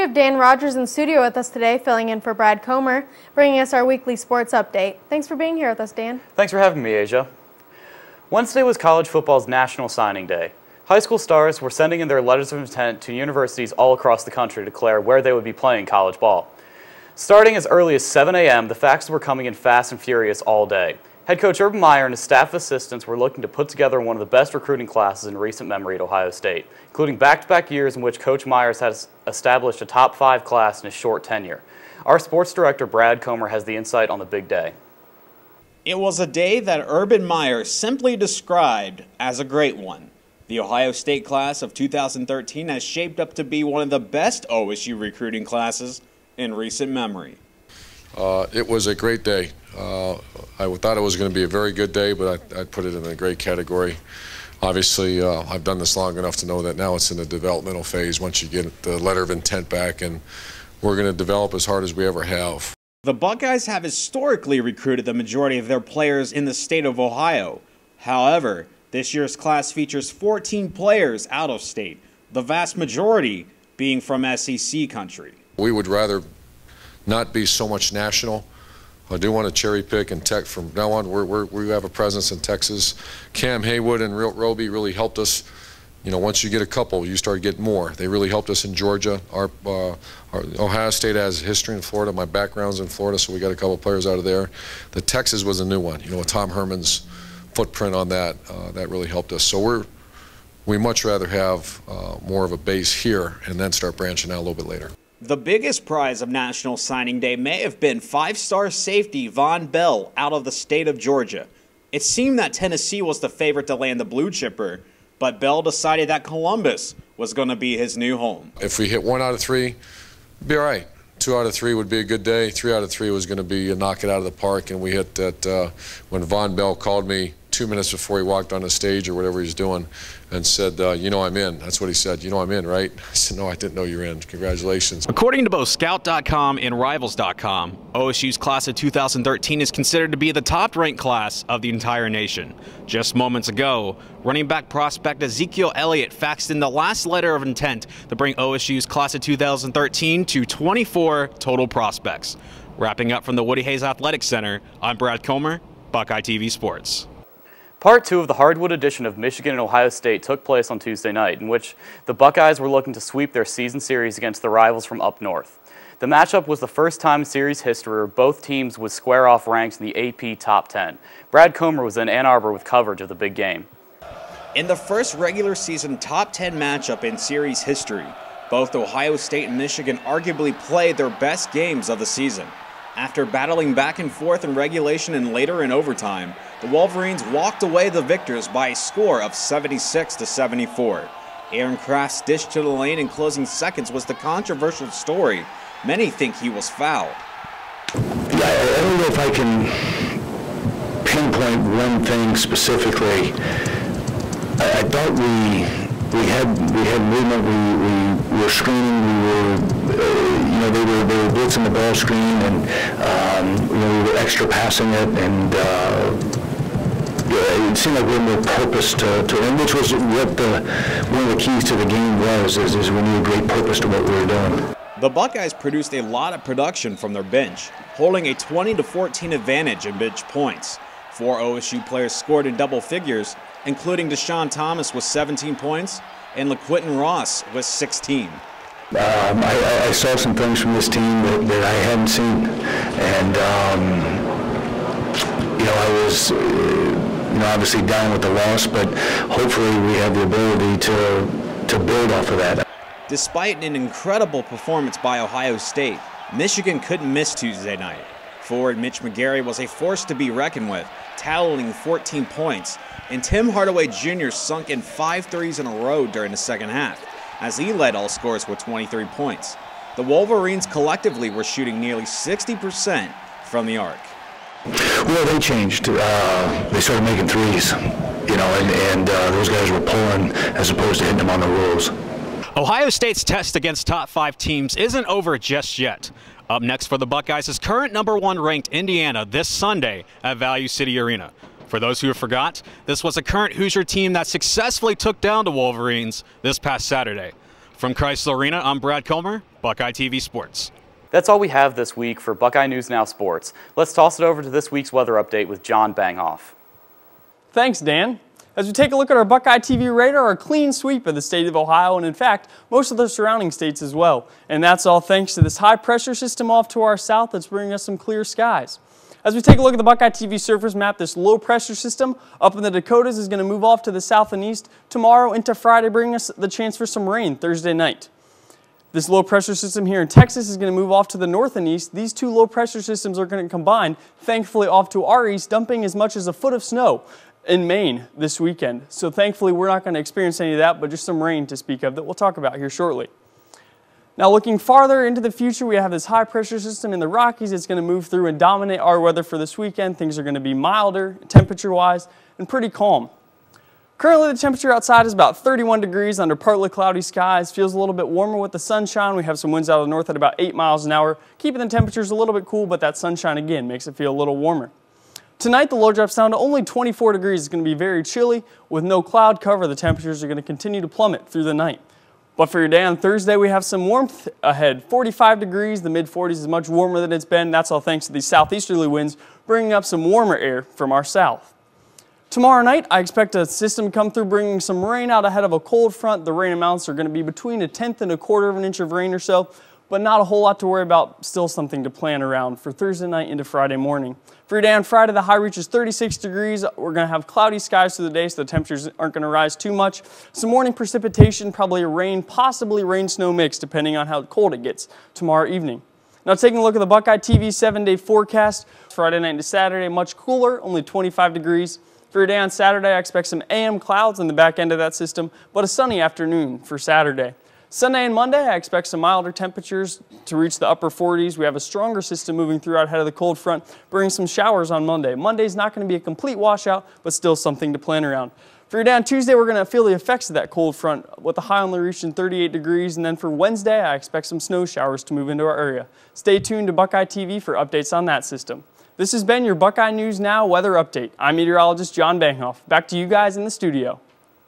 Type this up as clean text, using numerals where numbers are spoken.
have Dan Rogers in studio with us today, filling in for Brad Comer, bringing us our weekly sports update. Thanks for being here with us, Dan. Thanks for having me, Asia. Wednesday was college football's National Signing Day. High school stars were sending in their letters of intent to universities all across the country to declare where they would be playing college ball. Starting as early as 7 a.m., the faxes were coming in fast and furious all day. Head coach Urban Meyer and his staff of assistants were looking to put together one of the best recruiting classes in recent memory at Ohio State, including back-to-back years in which Coach Myers has established a top 5 class in his short tenure. Our sports director, Brad Comer, has the insight on the big day. It was a day that Urban Meyer simply described as a great one. The Ohio State class of 2013 has shaped up to be one of the best OSU recruiting classes in recent memory. It was a great day. I thought it was going to be a very good day, but I'd put it in a great category. Obviously, I've done this long enough to know that now it's in the developmental phase once you get the letter of intent back, and we're going to develop as hard as we ever have. The Buckeyes have historically recruited the majority of their players in the state of Ohio. However, this year's class features 14 players out of state, the vast majority being from SEC country. We would rather not be so much national. I do want to cherry pick and tech from now on. We have a presence in Texas. Cam Haywood and Roby really helped us. You know, once you get a couple, you start getting more. They really helped us in Georgia. Our Ohio State has history in Florida. My background's in Florida, so we got a couple players out of there. The Texas was a new one. You know, with Tom Herman's footprint on that, that really helped us. So we much rather have more of a base here and then start branching out a little bit later. The biggest prize of National Signing Day may have been 5-star safety Von Bell out of the state of Georgia. It seemed that Tennessee was the favorite to land the blue chipper, but Bell decided that Columbus was going to be his new home. If we hit 1 out of 3, it'd be all right. 2 out of 3 would be a good day. 3 out of 3 was going to be a knock it out of the park, and we hit that when Von Bell called me 2 minutes before he walked on the stage or whatever he's doing and said, you know I'm in. That's what he said. You know I'm in, right? I said, no, I didn't know you're in. Congratulations. According to both Scout.com and Rivals.com, OSU's class of 2013 is considered to be the top-ranked class of the entire nation. Just moments ago, running back prospect Ezekiel Elliott faxed in the last letter of intent to bring OSU's class of 2013 to 24 total prospects. Wrapping up from the Woody Hayes Athletic Center, I'm Brad Comer, Buckeye TV Sports. Part 2 of the hardwood edition of Michigan and Ohio State took place on Tuesday night, in which the Buckeyes were looking to sweep their season series against the rivals from up north. The matchup was the first time in series history where both teams would square off ranks in the AP Top 10. Brad Comer was in Ann Arbor with coverage of the big game. In the first regular season Top 10 matchup in series history, both Ohio State and Michigan arguably played their best games of the season. After battling back and forth in regulation and later in overtime, the Wolverines walked away the victors by a score of 76-74. Aaron Kraft's dish to the lane in closing seconds was the controversial story. Many think he was fouled. Yeah, I don't know if I can pinpoint one thing specifically. I thought we had movement. We were screening. They were blitzing the ball screen, and we were extra passing it, and it seemed like we had more purpose to and which was what one of the keys to the game was, is we knew a great purpose to what we were doing. The Buckeyes produced a lot of production from their bench, holding a 20-14 advantage in bench points. 4 OSU players scored in double figures, including Deshaun Thomas with 17 points and LaQuinton Ross with 16. I saw some things from this team that I hadn't seen, and I was obviously down with the loss, but hopefully we have the ability to build off of that. Despite an incredible performance by Ohio State, Michigan couldn't miss Tuesday night. Forward Mitch McGary was a force to be reckoned with, tallying 14 points, and Tim Hardaway Jr. sunk in 5 threes in a row during the second half, as he led all scorers with 23 points. The Wolverines collectively were shooting nearly 60% from the arc. Well, they changed. They started making threes, and those guys were pulling as opposed to hitting them on the rolls. Ohio State's test against top 5 teams isn't over just yet. Up next for the Buckeyes is current #1 ranked Indiana this Sunday at Value City Arena. For those who forgot, this was a current Hoosier team that successfully took down the Wolverines this past Saturday. From Chrysler Arena, I'm Brad Comer, Buckeye TV Sports. That's all we have this week for Buckeye News Now Sports. Let's toss it over to this week's weather update with John Banghoff. Thanks, Dan. As we take a look at our Buckeye TV radar, a clean sweep of the state of Ohio and, in fact, most of the surrounding states as well. And that's all thanks to this high-pressure system off to our south that's bringing us some clear skies. As we take a look at the Buckeye TV surface map, this low-pressure system up in the Dakotas is going to move off to the south and east tomorrow into Friday, bringing us the chance for some rain Thursday night. This low-pressure system here in Texas is going to move off to the north and east. These two low-pressure systems are going to combine, thankfully, off to our east, dumping as much as a foot of snow in Maine this weekend. So thankfully, we're not going to experience any of that, but just some rain to speak of that we'll talk about here shortly. Now, looking farther into the future, we have this high-pressure system in the Rockies. It's going to move through and dominate our weather for this weekend. Things are going to be milder, temperature-wise, and pretty calm. Currently, the temperature outside is about 31 degrees under partly cloudy skies. Feels a little bit warmer with the sunshine. We have some winds out of the north at about 8 miles an hour, keeping the temperatures a little bit cool, but that sunshine, again, makes it feel a little warmer. Tonight, the low drops down to only 24 degrees. It's going to be very chilly. With no cloud cover, the temperatures are going to continue to plummet through the night. But for your day on Thursday, we have some warmth ahead. 45 degrees, the mid-40s is much warmer than it's been. That's all thanks to these southeasterly winds, bringing up some warmer air from our south. Tomorrow night, I expect a system to come through bringing some rain out ahead of a cold front. The rain amounts are going to be between 1/10 and 1/4 of an inch of rain or so, but not a whole lot to worry about, still something to plan around for Thursday night into Friday morning. For your day on Friday, the high reaches 36 degrees. We're going to have cloudy skies through the day, so the temperatures aren't going to rise too much. Some morning precipitation, probably a rain, possibly rain-snow mix, depending on how cold it gets tomorrow evening. Now taking a look at the Buckeye TV 7-day forecast. Friday night into Saturday, much cooler, only 25 degrees. For your day on Saturday, I expect some AM clouds in the back end of that system, but a sunny afternoon for Saturday. Sunday and Monday, I expect some milder temperatures to reach the upper 40s. We have a stronger system moving through out ahead of the cold front, bringing some showers on Monday. Monday's not going to be a complete washout, but still something to plan around. For your day on Tuesday, we're going to feel the effects of that cold front with the high only reaching 38 degrees. And then for Wednesday, I expect some snow showers to move into our area. Stay tuned to Buckeye TV for updates on that system. This has been your Buckeye News Now weather update. I'm meteorologist John Banghoff. Back to you guys in the studio.